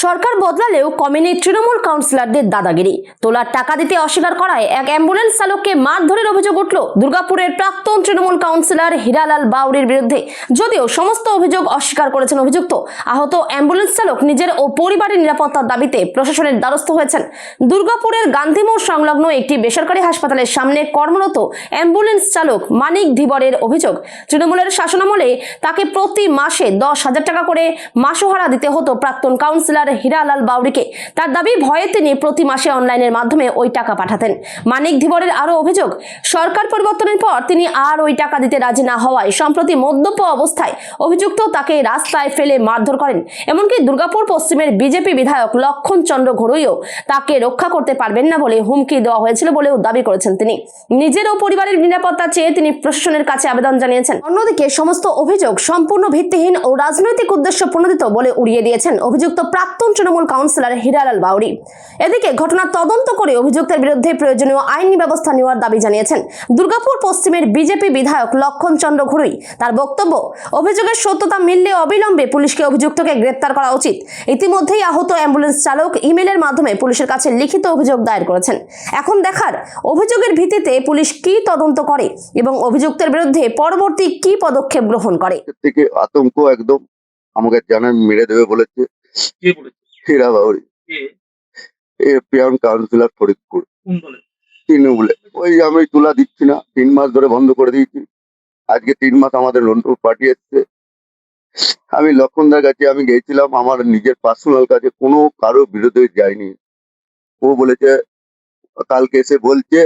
সরকার বদলালেও কমেনি তৃণমূল কাউন্সিলরদের দাদাগিরি। তোলার টাকা দিতে অস্বীকার করায় এক অ্যাম্বুলেন্স চালককে মারধরের অভিযোগ উঠল দুর্গাপুরের প্রাক্তন তৃণমূল কাউন্সিলর হীরালাল বাউরির বিরুদ্ধে। যদিও সমস্ত অভিযোগ অস্বীকার করেছেন অভিযুক্ত, আহত অ্যাম্বুলেন্স চালক নিজের ও পরিবারের নিরাপত্তার দাবিতে প্রশাসনের দ্বারস্থ হয়েছেন। দুর্গাপুরের গান্ধীমোড় সংলগ্ন একটি বেসরকারি হাসপাতালের সামনে কর্মরত অ্যাম্বুলেন্স চালক মানিক ধীবরের অভিযোগ, তৃণমূলের শাসনামলে তাকে প্রতি মাসে 10,000 টাকা করে মাসোহারা দিতে হতো প্রাক্তন কাউন্সিলর হীরালাল বাউরিকে। তার দাবি, ভয়ে তিনি প্রতি মাসে অনলাইনের মাধ্যমে ওই টাকা পাঠাতেন। মানিক ধীবরের আরো অভিযোগ, সরকার পরিবর্তনের পর তিনি আর ওই টাকা দিতে রাজি না হওয়ায় সম্প্রতি মদ্যপ অবস্থায় অভিযুক্ত তাকে রাস্তায় ফেলে মারধর করেন। এমনকি দুর্গাপুর পশ্চিমের বিজেপি বিধায়ক লক্ষণ চন্দ্র ঘড়ুইও তাকে রক্ষা করতে পারবেন না বলে হুমকি দেওয়া হয়েছিল বলেও দাবি করেছেন তিনি। নিজের ও পরিবারের নিরাপত্তা চেয়ে তিনি প্রশাসনের কাছে আবেদন জানিয়েছেন। অন্যদিকে সমস্ত অভিযোগ সম্পূর্ণ ভিত্তিহীন ও রাজনৈতিক উদ্দেশ্য প্রণোদিত বলে উড়িয়ে দিয়েছেন অভিযুক্ত প্রাক্তন তৃণমূল কাউন্সিলর হীরালাল বাউরি। এদিকে ঘটনার তদন্ত করে অভিযুক্তের বিরুদ্ধে প্রয়োজনীয় আইনি ব্যবস্থা নেওয়ার দাবি জানিয়েছেন দুর্গাপুর পশ্চিমের বিজেপি বিধায়ক লক্ষণ চন্দ্র ঘড়ুই। তার বক্তব্য, অভিযোগের সত্যতা মিললে অবিলম্বে পুলিশকে অভিযুক্তকে গ্রেপ্তার করা উচিত। ইতিমধ্যেই আহত অ্যাম্বুলেন্স চালক ইমেলের মাধ্যমে পুলিশের কাছে লিখিত অভিযোগ দায়ের করেছেন। এখন দেখার অভিযোগের ভিত্তিতে পুলিশ কি তদন্ত করে এবং অভিযুক্তের বিরুদ্ধে পরবর্তী কি পদক্ষেপ গ্রহণ করে। থেকে আতঙ্ক একদম আমাকে জানান মেরে দেবে বলেছে। কে বলেছে? হীরা বাউরি, কে? পিয়ন কাউন্সিলর ফরিদপুর কোন দলে? তৃণমূলে। ওই আমি তুলা দিচ্ছি না, 3 মাস ধরে বন্ধ করে দিয়েছি। আজকে 3 মাস আমাদের লন্ডন পার্টি এসছে। আমি লক্ষণদার কাছে আমি গেছিলাম, আমার নিজের পার্সোনাল কাছে, কোনো কারো বিরুদ্ধে যায়নি। ও বলেছে, কালকে এসে বলছে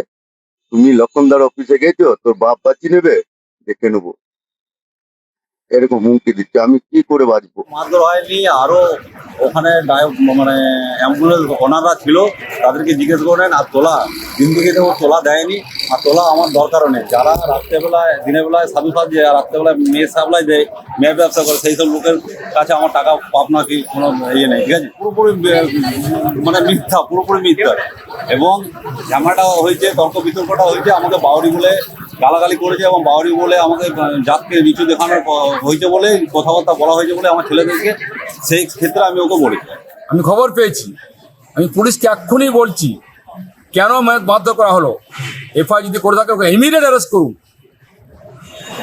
তুমি লক্ষণদার অফিসে গেছো, তোর বাপ বাঁচি নেবে, দেখে নেবো, এরকম হুমকি দিচ্ছে। আমি কি করে বাঁচবো? মারধর হয়নি, আরো ওখানে মানে অ্যাম্বুলেন্স ওনারা ছিল, তাদেরকে জিজ্ঞেস করেন। আর তোলা দিন দিকে তো তোলা দেয়নি, আর তোলা আমার দরকারও নেই। যারা রাত্রেবেলায় দিনের বেলায় সাধু সাজ দেয়, আর রাত্রেবেলায় মেয়ে সাপ্লাই দেয়, মেয়ে ব্যবসা করে, সেই সব লোকের কাছে আমার টাকা পাবনা কি কোনো ইয়ে নেই। ঠিক আছে, পুরোপুরি মানে মিথ্যা, পুরোপুরি মিথ্যা। এবং ঝামেলাটা হয়েছে, তর্ক বিতর্কটা হয়েছে, আমাকে বাউরি বলে গালাগালি করেছে এবং বাউরি বলে আমাকে জাতকে নিচু দেখানোর হয়েছে বলে কথাবার্তা বলা হয়েছে বলে আমার ছেলেদেরকে, সেই ক্ষেত্রে আমি ওকে বলি। আমি খবর পেয়েছি, আমি পুলিশকে এক্ষুনি বলছি কেন বাধ্য করা হলো। এফআই যদি করে থাকে ওকে ইমিডিয়েট অ্যারেস্ট করুন।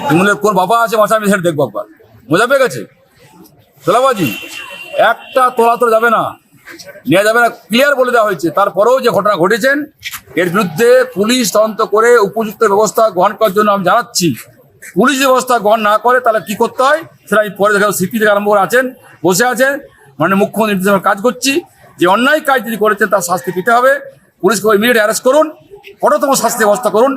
তৃণমূলের কোন বাবা আছে বাসা, আমি সেটা দেখবো একবার। মজা পেয়ে গেছে তোলাবাজি, একটা তোলা তো যাবে না, নেওয়া যাবে না, ক্লিয়ার বলে দেওয়া হয়েছে। তারপরেও যে ঘটনা ঘটেছেন এর বিরুদ্ধে পুলিশ তদন্ত করে উপযুক্ত ব্যবস্থা গ্রহণ করার জন্য আমি জানাচ্ছি। পুলিশ ব্যবস্থা গ্রহণ না করে তাহলে কি করতে হয় সেটা আমি পরে দেখা, সিপি থেকে আরম্ভ করে আছেন, বসে আছেন, মানে মুখ্যমন্ত্রী নির্দেশে কাজ করছি যে অন্যায় কাজ যদি করেছেন তার শাস্তি পেতে হবে। পুলিশকে ইমিডিয়েট অ্যারেস্ট করুন, কঠোরতম শাস্তি ব্যবস্থা করুন।